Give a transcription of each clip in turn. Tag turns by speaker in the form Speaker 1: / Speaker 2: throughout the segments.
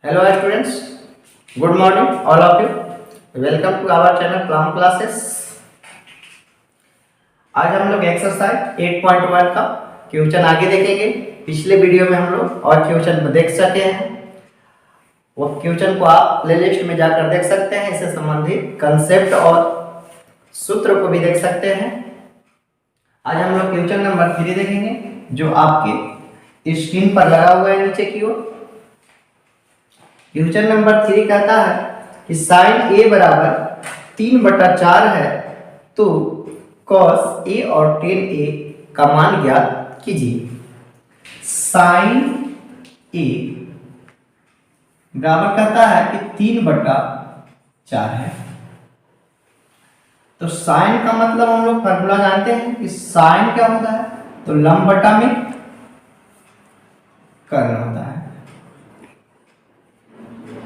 Speaker 1: Hello students, good morning all of you. Welcome to our channel Plum Classes. आज हम लोग exercise 8.1 का question आगे देखेंगे। पिछले वीडियो में हम लोग और क्वेश्चन देख सके हैं, वो क्वेश्चन को आप प्लेलिस्ट में जाकर देख सकते हैं। इससे संबंधित कंसेप्ट और सूत्र को भी देख सकते हैं। आज हम लोग क्वेश्चन नंबर 3 देखेंगे, जो आपके स्क्रीन पर लगा हुआ है नीचे की ओर। क्वेश्चन नंबर 3 कहता है कि साइन ए बराबर 3/4 है, तो कॉस ए और टेन ए का मान ज्ञात कीजिए। साइन ए बराबर कहता है कि 3/4 है, तो साइन का मतलब हम लोग फॉर्मूला जानते हैं कि साइन क्या होता है, तो लंब बटा में कर्ण होता है।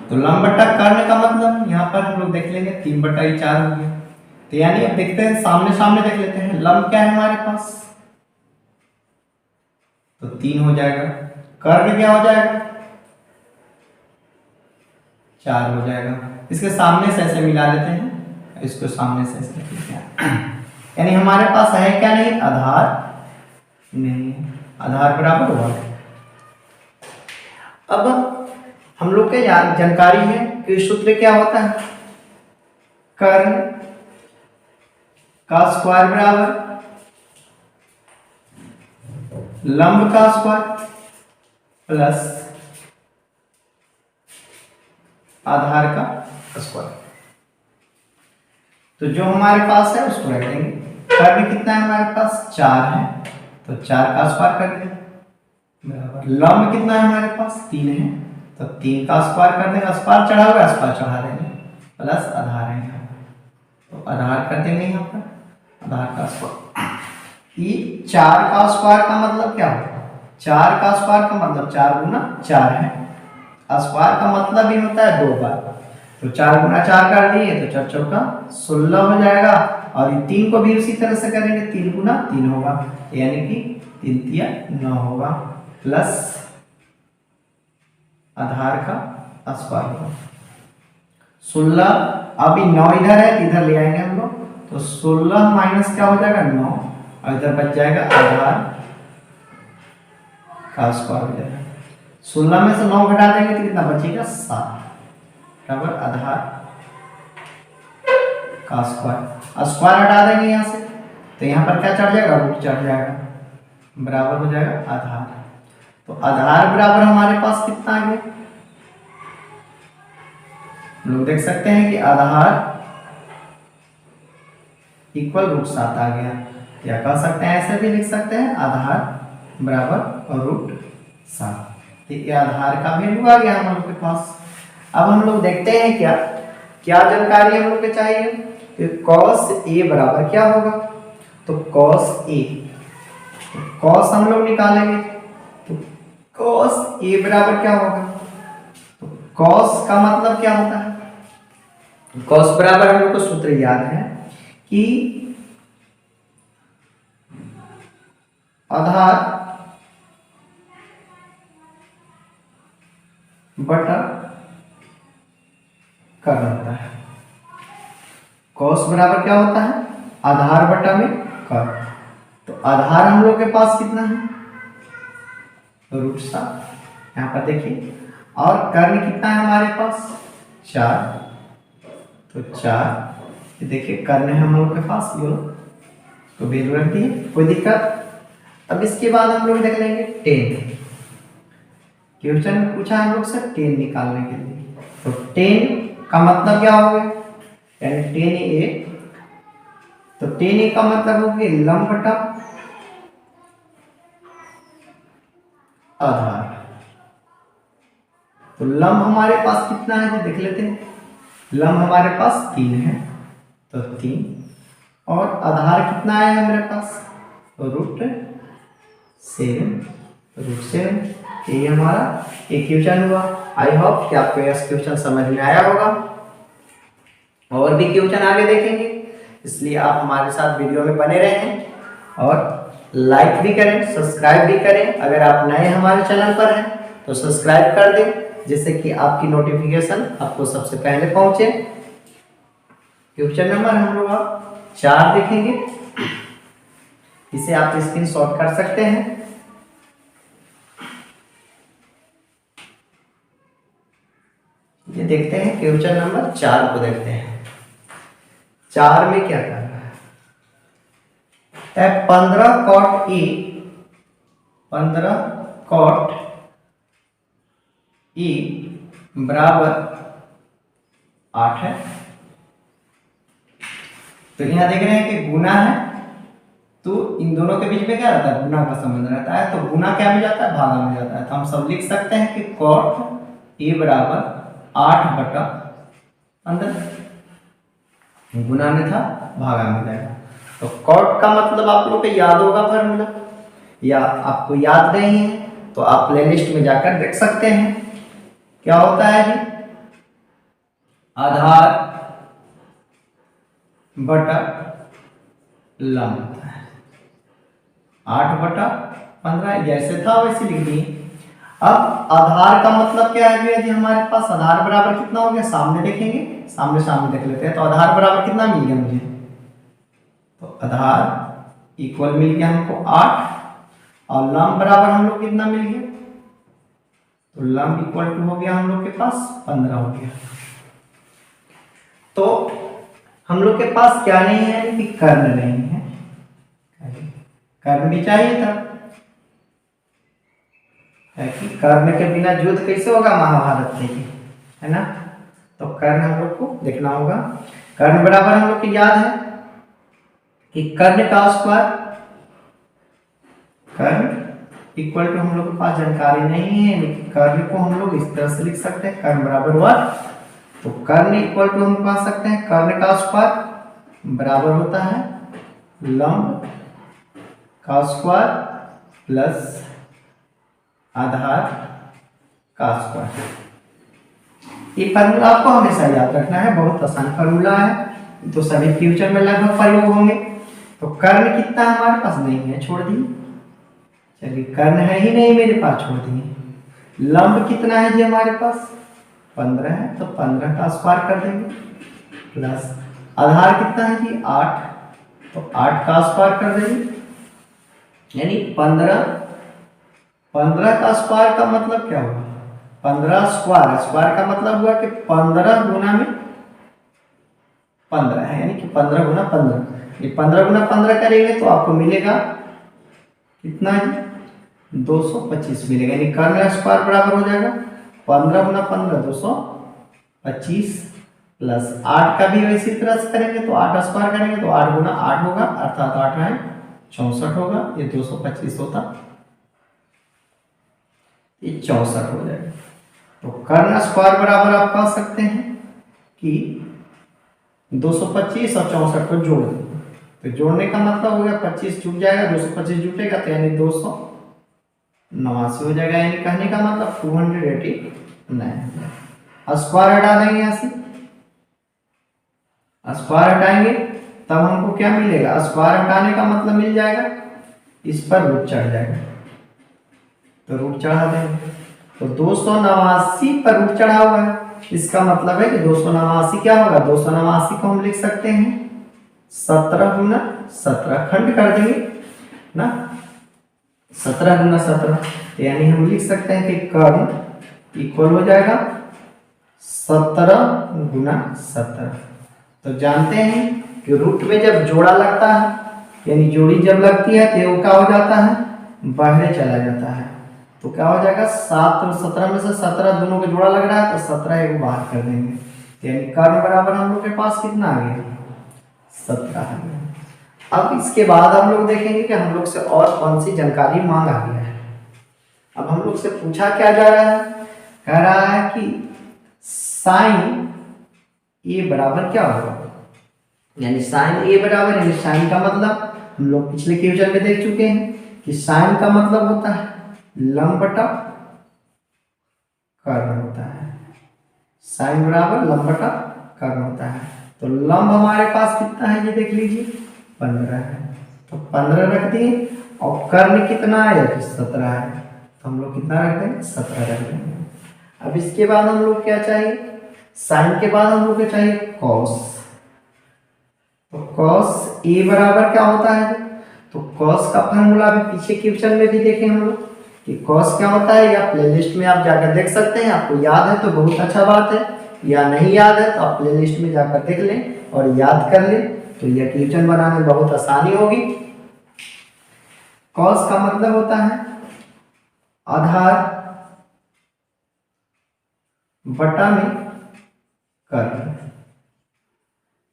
Speaker 1: तो लंब बटा कर्ण का मतलब यहाँ पर हम लोग देख लेंगे 3/4 हो गया। तो यानी अब देखते हैं, सामने सामने देख लेते हैं। लंब क्या है हमारे पास, तो 3 हो जाएगा। कर्ण क्या हो जाएगा, 4 हो जाएगा। इसके सामने से ऐसे मिला लेते हैं, इसको सामने से ऐसे लिखते हैं। यानी हमारे पास है क्या, नहीं आधार, नहीं आधार बराबर 1। अब हम लोग के जानकारी है कि सूत्र क्या होता है, कर्ण का स्क्वायर बराबर लंब का स्क्वायर प्लस आधार का स्क्वायर। तो जो हमारे पास है उसको रख देंगे। कर्ण कितना है हमारे पास, 4 है, तो 4 का स्क्वायर कर देंगे बराबर लंब कितना है हमारे पास, 3 है, तो 3 का स्क्वायर कर देंगे। स्क्वायर चढ़ा हुआ, स्क्वायर चढ़ा देंगे, प्लस आधार है यहाँ पर, तो आधार कर देंगे यहाँ पर आधार का स्क्वायर। ये 4 का स्क्वायर का मतलब क्या होता है, 4 का स्क्वायर का मतलब 4 गुना 4 है। स्क्वायर का मतलब ही होता है 2 बार, तो 4 गुना 4 कर दिए तो 4 चौका 16 हो जाएगा। और ये 3 को भी उसी तरह से करेंगे, 3 गुना 3 होगा, यानी कि 3 तिया 9 होगा, प्लस आधार का स्क्वायर होगा 16। अभी 9 इधर है, इधर ले आएंगे हम लोग, तो 16 माइनस क्या हो जाएगा 9, और इधर बच जाएगा आधार का स्क्वायर हो जाएगा। 16 में से 9 घटा देंगे तो कितना बचेगा, 7 बराबर आधार का स्क्वायर। स्क्वायर हटा देंगे यहाँ से, तो यहाँ पर क्या चढ़ जाएगा, रूट चढ़ जाएगा, बराबर हो जाएगा आधार। तो आधार बराबर हमारे पास कितना आ गया, लोग देख सकते हैं कि आधार इक्वल √7 आ गया। या कह सकते हैं, ऐसे भी लिख सकते हैं, आधार बराबर √7। ये आधार का वैल्यू आ गया हम लोग के पास। अब हम लोग देखते हैं क्या क्या जानकारी हम लोग को चाहिए, कि cos a बराबर क्या होगा, तो cos a, तो cos हम लोग निकालेंगे, तो cos a बराबर क्या होगा, तो cos का मतलब क्या होता है, cos बराबर हम लोग को सूत्र याद है कि आधार बटा कर्ण होता है। cos बराबर क्या होता है, आधार बटा में कर्ण। तो आधार हम लोग के पास कितना है, √7, यहाँ पर देखिए। और कर्ण कितना है हमारे पास, 4, तो 4 देखिए कर्ण है हम लोग के पास, ये तो वैल्यू रख दी, कोई दिक्कत। अब इसके बाद हम लोग देख लेंगे 10। क्वेश्चन पूछा हम लोग से 10 निकालने के लिए, तो 10 का मतलब क्या हो गया, यानी 10a, तो 10a का मतलब हो गया लंब बटा आधार। तो लंब हमारे पास कितना है, तो देख लेते हैं। लंब हमारे पास 3 है, तो 3, और आधार कितना है हमारे पास, √7। ये हमारा एक क्वेश्चन हुआ। आई होप कि आपको यह क्वेश्चन समझ में आया होगा। और भी क्वेश्चन आगे देखेंगे, इसलिए आप हमारे साथ वीडियो में बने रहें और लाइक भी करें, सब्सक्राइब भी करें। अगर आप नए हमारे चैनल पर हैं तो सब्सक्राइब कर दें, जिससे कि आपकी नोटिफिकेशन आपको सबसे पहले पहुंचे। क्वेश्चन नंबर हम लोग अब 4 देखेंगे, इसे आप स्क्रीनशॉट कर सकते हैं। ये देखते हैं क्वेश्चन नंबर 4 को देखते हैं। 4 में क्या कर रहा है? 15 cot E, 15 cot E बराबर 8 है। तो यहां देख रहे हैं कि गुना है, तो इन दोनों के बीच में क्या रहता है? गुना का संबंध रहता है। तो गुना क्या हो जाता है? भागा में जाता है। तो हम सब लिख सकते हैं कि cot E बराबर 8/15, गुना में था भागा में जाएगा। तो कॉट का मतलब आप लोग को याद होगा फॉर्मूला, या आपको याद नहीं है तो आप प्लेलिस्ट में जाकर देख सकते हैं। क्या होता है जी? आधार बटा लंब होता है। 8/15 जैसे था वैसे लिख दिए। अब आधार का मतलब क्या है जी? हमारे पास आधार बराबर कितना हो गया? सामने देखेंगे, सामने सामने देख लेते हैं। तो आधार बराबर कितना मिल गया मुझे? तो आधार इक्वल मिल गया हमको 8, और लंब बराबर हम लोग कितना मिल गया? तो लंब इक्वल टू हो गया हम लोग के पास 15 हो गया। तो हम लोग के पास क्या नहीं है कि कर्ण नहीं है। कर्ण भी चाहिए था, है कि कर्ण के बिना युद्ध कैसे होगा महाभारत में, है ना? तो कर्ण हम लोग को देखना होगा। कर्ण बराबर हम लोग को याद है कि कर्ण का स्क्वायर, कर्ण इक्वल टू हम लोग के पास जानकारी नहीं है, लेकिन कर्ण को हम लोग इस तरह से लिख सकते हैं, कर्ण बराबर 1। तो कर्ण इक्वल टू हम पा सकते हैं कर्ण का स्क्वायर बराबर होता है लंब का स्क्वायर प्लस आधार का स्क्वायर। ये फार्मूला आपको हमेशा याद रखना है, बहुत आसान फार्मूला है, तो सभी फ्यूचर में लगभग प्रयोग होंगे। तो कर्ण कितना हमारे पास नहीं है, छोड़ दिए। चलिए कर्ण है ही नहीं मेरे पास, छोड़ दिए। लंब कितना है जी हमारे पास? 15 है, तो 15 का स्क्वायर कर देंगे प्लस आधार कितना है जी? 8, तो 8 का स्क्वायर कर देंगे, यानी 15 का स्क्वायर का मतलब क्या हुआ? 15 स्क्वायर, स्क्वायर का मतलब हुआ कि 15 गुना में 15 है, यानी कि 15 गुना 15। ये 15 गुना 15 करेंगे तो आपको मिलेगा कितना है? 225 मिलेगा, यानी कर्ण स्क्वायर बराबर हो जाएगा 15 गुना 15 225 प्लस 8 का भी इसी तरह से करेंगे तो 8 स्क्वायर करेंगे तो 8 गुना 8 होगा, अर्थात 8 है 64 होगा। ये 225 होता, ये 64 हो जाएगा। तो कर्ण स्क्वायर बराबर आप कह सकते हैं कि 225 और 64 को जोड़ दें। तो जोड़ने का मतलब हो गया 25 जुट जाएगा, 225 जुटेगा तो यानी 289 हो जाएगा, यानी कहने का मतलब 289। स्क्वायर हटा देंगे, यहाँ से स्क्वायर हटाएंगे तब हमको क्या मिलेगा? स्क्वायर हटाने का मतलब मिल जाएगा इस पर रूट चढ़ जाएगा, तो रूट चढ़ा देंगे। तो 289 पर रूट चढ़ा हुआ है, इसका मतलब है कि 289 क्या होगा? 289 को हम लिख सकते हैं 17 गुना 17, खंड कर देंगे ना, 17 गुना 17, यानी हम लिख सकते हैं कि कर्ण इक्वल हो जाएगा 17 गुना 17। तो जानते हैं कि रूट में जब जोड़ा लगता है, यानी जोड़ी जब लगती है तो वो क्या हो जाता है? बाहर चला जाता है। तो क्या हो जाएगा? 7 और 17 में से 17 दोनों को जोड़ा लग रहा है तो 17 एक बाहर कर देंगे, यानी कर्ण बराबर हम लोग के पास कितना आ गया? 17 आ गया। अब इसके बाद हम लोग देखेंगे कि हम लोग से और कौन सी जानकारी मांगा गया है। अब हम लोग से पूछा क्या जा रहा है? कह रहा है कि साइन ए बराबर क्या होगा, यानी साइन ए बराबर, यानी साइन का मतलब हम लोग पिछले क्वेश्चन में देख चुके हैं कि साइन का मतलब होता है लंब बटा कर्ण होता है। साइन बराबर लंब बटा कर्ण होता है। तो लंब हमारे पास कितना है ये देख लीजिए, 15 है, तो 15 रख दिए, और कर्ण कितना है? 17 है, तो हम लोग कितना रख देंगे? 17 रख देंगे। अब इसके बाद हम लोग क्या चाहिए, साइन के बाद हम लोग क्या चाहिए, कॉस। तो कॉस ए बराबर क्या होता है, तो कॉस का फॉर्मूला भी पीछे क्वेश्चन में भी देखें हम लोग कि कॉस क्या होता है, या प्लेलिस्ट में आप जाकर देख सकते हैं। आपको याद है तो बहुत अच्छा बात है, या नहीं याद है तो आप प्लेलिस्ट में जाकर देख लें और याद कर लें, तो यह क्वेश्चन बनाने में बहुत आसानी होगी। कॉस का मतलब होता है आधार बटा में कर्ण।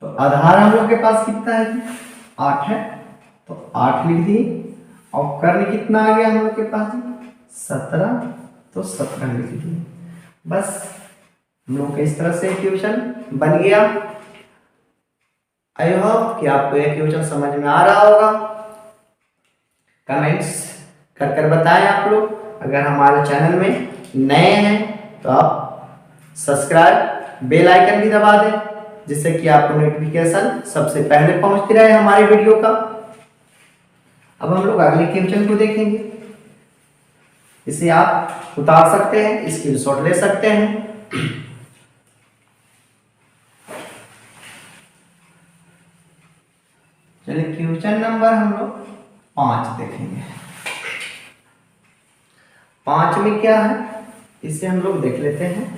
Speaker 1: तो आधार हम लोग के पास कितना है, 8 है, तो 8 लिख दिए। और कर्ण कितना आ गया हम लोग के पास, 17, तो 17 लिख दिए। बस हम लोग के इस तरह से क्वेश्चन बन गया। आई होप कि आपको यह क्वेश्चन समझ में आ रहा होगा। कमेंट्स कर कर बताएं आप लोग। अगर हमारे चैनल में नए हैं तो आप सब्सक्राइब, बेल आइकन भी दबा दें, जिससे कि आपको नोटिफिकेशन सबसे पहले पहुंचती रहे हमारी वीडियो का। अब हम लोग अगले क्वेश्चन को देखेंगे। इसे आप उतार सकते हैं, स्क्रीनशॉट ले सकते हैं। चलिए क्वेश्चन नंबर हम लोग 5 देखेंगे। 5 में क्या है इसे हम लोग देख लेते हैं।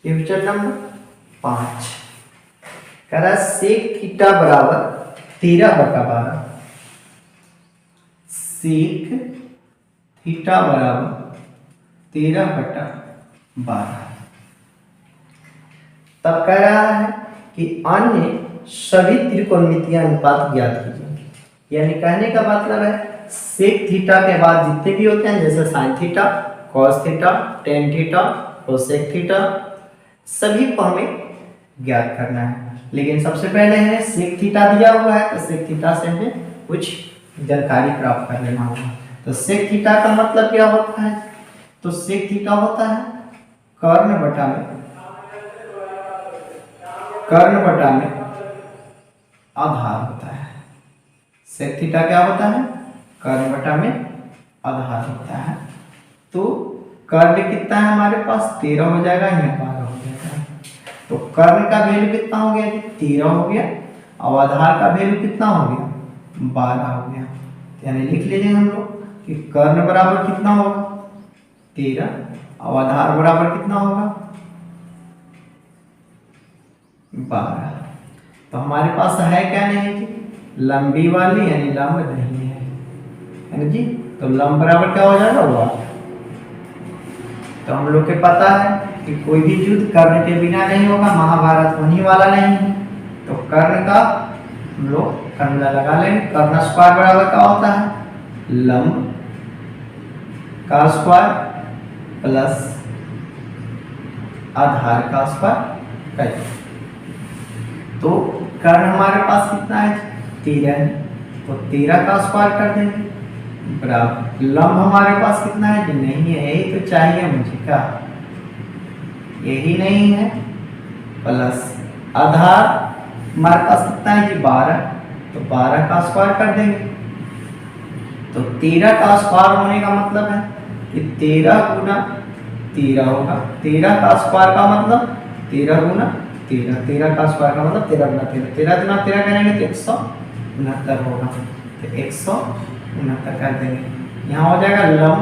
Speaker 1: क्वेश्चन नंबर 5 कह रहा है सेक थीटा बराबर 13/12। सेक थीटा बराबर 13/12। तब कह रहा है कि अन्य सभी त्रिकोणमितीय अनुपात ज्ञात कीजिए। यानी कहने का मतलब है सेक थीटा के बाद जितने भी होते हैं, जैसे sine theta, cos theta, tan theta, cosec theta, सभी को हमें ज्ञात करना है। लेकिन सबसे पहले है सेक थीटा दिया हुआ है, तो सेक थीटा से हमें कुछ जानकारी प्राप्त कर लेना होगा। तो सेक थीटा का मतलब क्या होता है, तो सेक थीटा होता है कर्ण बटा में आधार होता है। सेक थीटा क्या होता है, कर्ण बटा में आधार होता है। तो कर्ण कितना है हमारे पास, 13 हो जाएगा, यहाँ 12 हो जाएगा। तो कर्ण का वैल्यू कितना हो गया, 13 हो गया, और आधार का वैल्यू कितना हो गया, 12 हो गया। यानी लिख लीजिए हम लोग कि कर्ण बराबर कितना होगा, 13, और आधार बराबर कितना होगा, 12। तो हमारे पास है क्या, नहीं जी, लंबी वाली, यानी लंब नहीं है जी। तो लंब बराबर क्या हो जाएगा, 8। तो हम लोग के पता है कि कोई भी युद्ध कर्ण के बिना नहीं होगा, महाभारत होने वाला नहीं है। तो कर्ण का हम लोग फॉर्मूला लगा लेंगे। कर्ण स्क्वायर बराबर क्या होता है, लंब का स्क्वायर प्लस आधार का स्क्वायर करें। तो कर्ण हमारे पास कितना है, 13 है, तो 13 का स्क्वायर कर देंगे बराबर। लंब हमारे पास कितना है जी, नहीं है, यही तो चाहिए मुझे, क्या यही नहीं है, प्लस आधार हमारे पास कितना है जी, 12, तो 12 का स्क्वायर कर देंगे। तो 13 का स्क्वायर होने का मतलब है कि 13 गुना 13 होगा। 13 का स्क्वायर का मतलब 13 गुना 13, 13 का स्क्वायर का मतलब 13 गुना 13, 13 गुना 13 करेंगे तो 169 होगा। तो 169 कर देंगे। यहाँ हो जाएगा लंब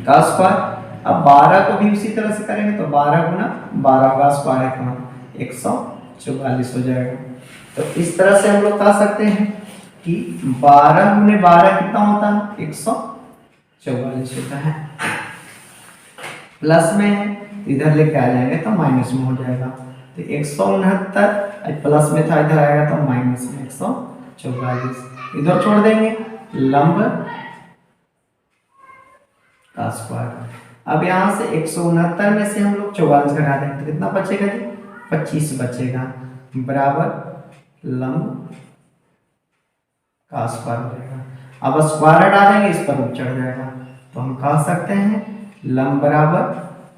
Speaker 1: का स्क्वायर। अब 12 को भी उसी तरह से करेंगे तो 12 गुना 12 का स्क्वायर है, 144 हो जाएगा। तो इस तरह से हम लोग कह सकते हैं कि 12 गुने 12 कितना होता है, 144 होता है। प्लस में है, इधर लेके आ जाएंगे तो माइनस में हो जाएगा। तो 169 प्लस में था, इधर आएगा तो माइनस में 144, इधर छोड़ देंगे लंब का स्क्वायर। अब यहाँ से 169 में से हम लोग 44 घटा देंगे तो कितना बचेगा जी, 25 बचेगा, बराबर लंब का स्क्वायर हो जाएगा। अब स्क्वायर हटा देंगे, इस पर रूट चढ़ जाएगा, तो हम कह सकते हैं लंब बराबर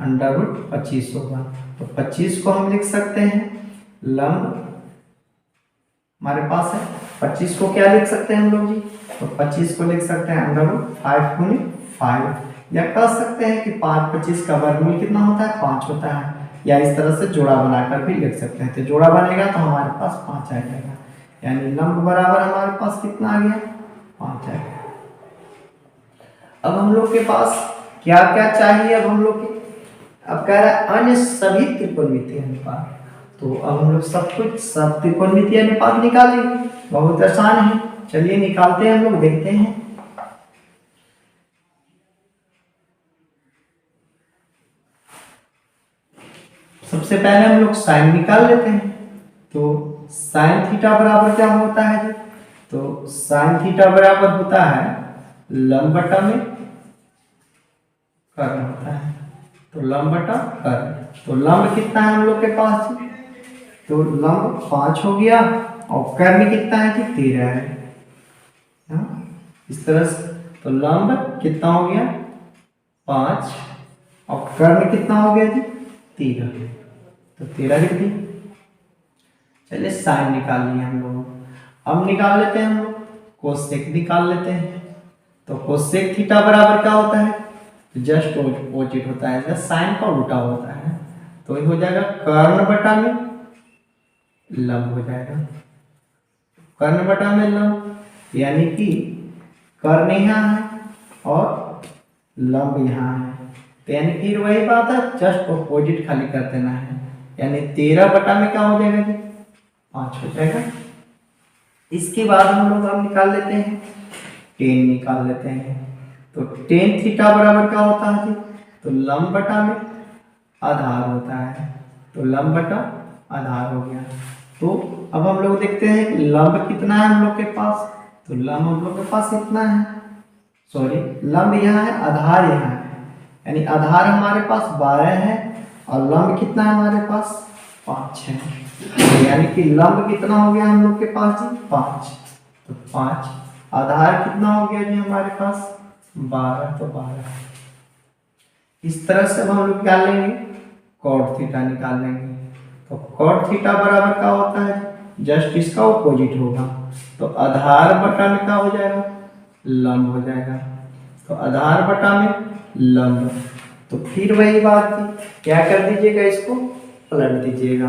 Speaker 1: √25 होगा। तो 25 को हम लिख सकते हैं, लंब हमारे पास है, 25 को क्या लिख सकते हैं हम लोग जी, तो 25 को लिख सकते हैं √5 गुने 5, या कह सकते हैं कि 5 25 का वर्गमूल कितना होता है, 5 होता है, या इस तरह से जोड़ा बनाकर भी लिख सकते हैं। तो जोड़ा बनेगा तो हमारे पास 5 आ जाएगा, यानी लंब बराबर हमारे पास कितना आ गया, 5 आ गया। अब हम लोग के पास क्या क्या चाहिए, अब हम लोग के अब कह रहा है अन्य सभी त्रिकोणमितीय अनुपात। तो अब हम लोग सब त्रिकोणमितीय अनुपात निकालेंगे, बहुत आसान है, चलिए निकालते हैं हम लोग, देखते हैं। सबसे पहले हम लोग साइन निकाल लेते हैं। तो साइन थीटा बराबर क्या होता है, तो साइन थीटा बराबर होता है लंब बटा में कर्ण होता है। तो लंब बटा कर्ण, तो लंब कितना है हम लोग के पास, तो लंब 5 हो गया, और कर्ण कितना है कि 13 है। इस तरह से तो लंब कितना हो गया 5, और कर्ण कितना हो गया जी 13, तो 13 लिख दी। चलिए साइन निकाल लिया हम लोग, अब निकाल लेते हैं हम लोग कोसेक निकाल लेते हैं। तो कोसेक थीटा बराबर क्या होता है, जस्ट अपोजिट होता है, साइन का उल्टा होता है। तो ये हो जाएगा कर्ण बटा में लंब हो जाएगा, कर्ण बटा में लंब, यानी कि कर्ण यहाँ है और लंब यहाँ है, तो यानी फिर वही बात है, जस्ट अपोजिट खाली कर देना है, यानी 13 बटा में क्या हो जाएगा जी 5 हो जाएगा। इसके बाद हम लोग अब निकाल लेते हैं टेन निकाल लेते हैं। तो टेन थीटा बराबर क्या होता है जी, तो लंब बटा में आधार होता है, तो लंब बटा आधार हो गया। तो अब हम लोग देखते हैं कि लंब कितना है हम लोग के पास, तो लंब हम लोग के पास कितना है, सॉरी लंब यहाँ है, आधार यहाँ है, यानी आधार हमारे पास 12 है और लंब कितना है हमारे पास 5 है, यानी कि लंब कितना हो गया हम लोग के पास जी 5, तो 5, आधार कितना हो गया जी हमारे पास 12, तो 12। इस तरह से हम लोग क्या लेंगे कॉट थीटा निकाल लेंगे। तो कॉट थीटा बराबर क्या होता है, जस्ट इसका ऑपोजिट होगा, तो आधार बटा में क्या हो जाएगा लंब हो जाएगा, तो आधार बटा में लंब। तो फिर वही बात थी, क्या कर दीजिएगा इसको पलट दीजिएगा,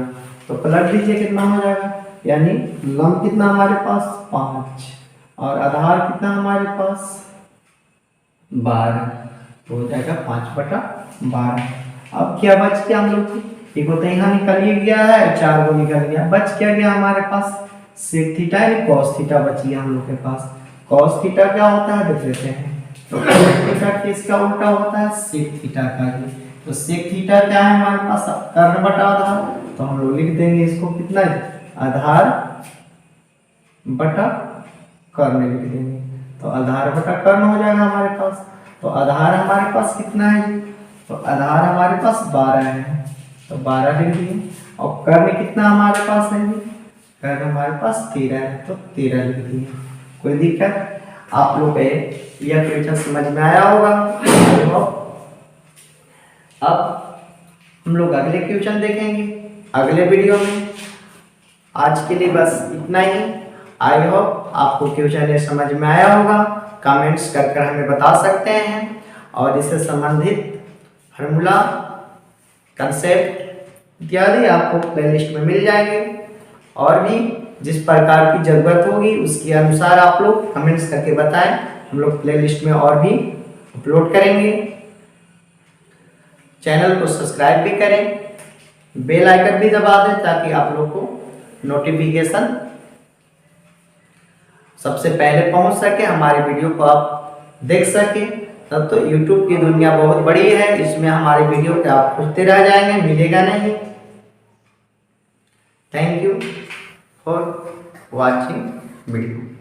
Speaker 1: तो पलट दीजिए कितना हो जाएगा, यानी लंब कितना हमारे पास 5 और आधार कितना हमारे पास 12, तो हो जाएगा 5 बटा 12। अब क्या बच गया हम लोग को, एक होता है यहाँ निकल ही गया है, 4 को निकल गया, बच क्या गया हमारे पास सेक थीटा यानी कॉस थीटा बच गया हम लोग के पास। कॉस थीटा क्या होता है देख लेते हैं, तो कॉस थीटा किसका उल्टा होता है सेक थीटा का जी। तो सेक थीटा क्या है हमारे पास कर्ण बटा आधार, तो हम लोग लिख देंगे इसको कितना आधार बटा कर्ण लिख देंगे, तो आधार बटा कर्ण हो जाएगा हमारे पास। तो आधार हमारे पास कितना है, तो आधार हमारे पास 12 है, तो 12 लिख दिए, और कर्ण कितना हमारे पास है, कर्ण हमारे पास 13 है, तो 13 लिख दिए। कोई दिक्कत, आप लोग यह क्वेश्चन समझ में आया होगा। अब हम लोग अगले क्वेश्चन देखेंगे अगले वीडियो में। आज के लिए बस इतना ही। आई होप आपको क्वेश्चन ये समझ में आया होगा, कमेंट्स कर हमें बता सकते हैं, और इससे संबंधित फार्मूला कंसेप्ट इत्यादि आपको प्लेलिस्ट में मिल जाएंगे, और भी जिस प्रकार की जरूरत होगी उसके अनुसार आप लोग कमेंट्स करके बताएं, हम लोग प्लेलिस्ट में और भी अपलोड करेंगे। चैनल को सब्सक्राइब भी करें, बेल आइकन भी दबा दें ताकि आप लोग को नोटिफिकेशन सबसे पहले पहुंच सके, हमारे वीडियो को आप देख सके। तब तो YouTube की दुनिया बहुत बड़ी है, इसमें हमारे वीडियो के आप खुजते रह जाएंगे, मिलेगा नहीं। Thank you for watching video.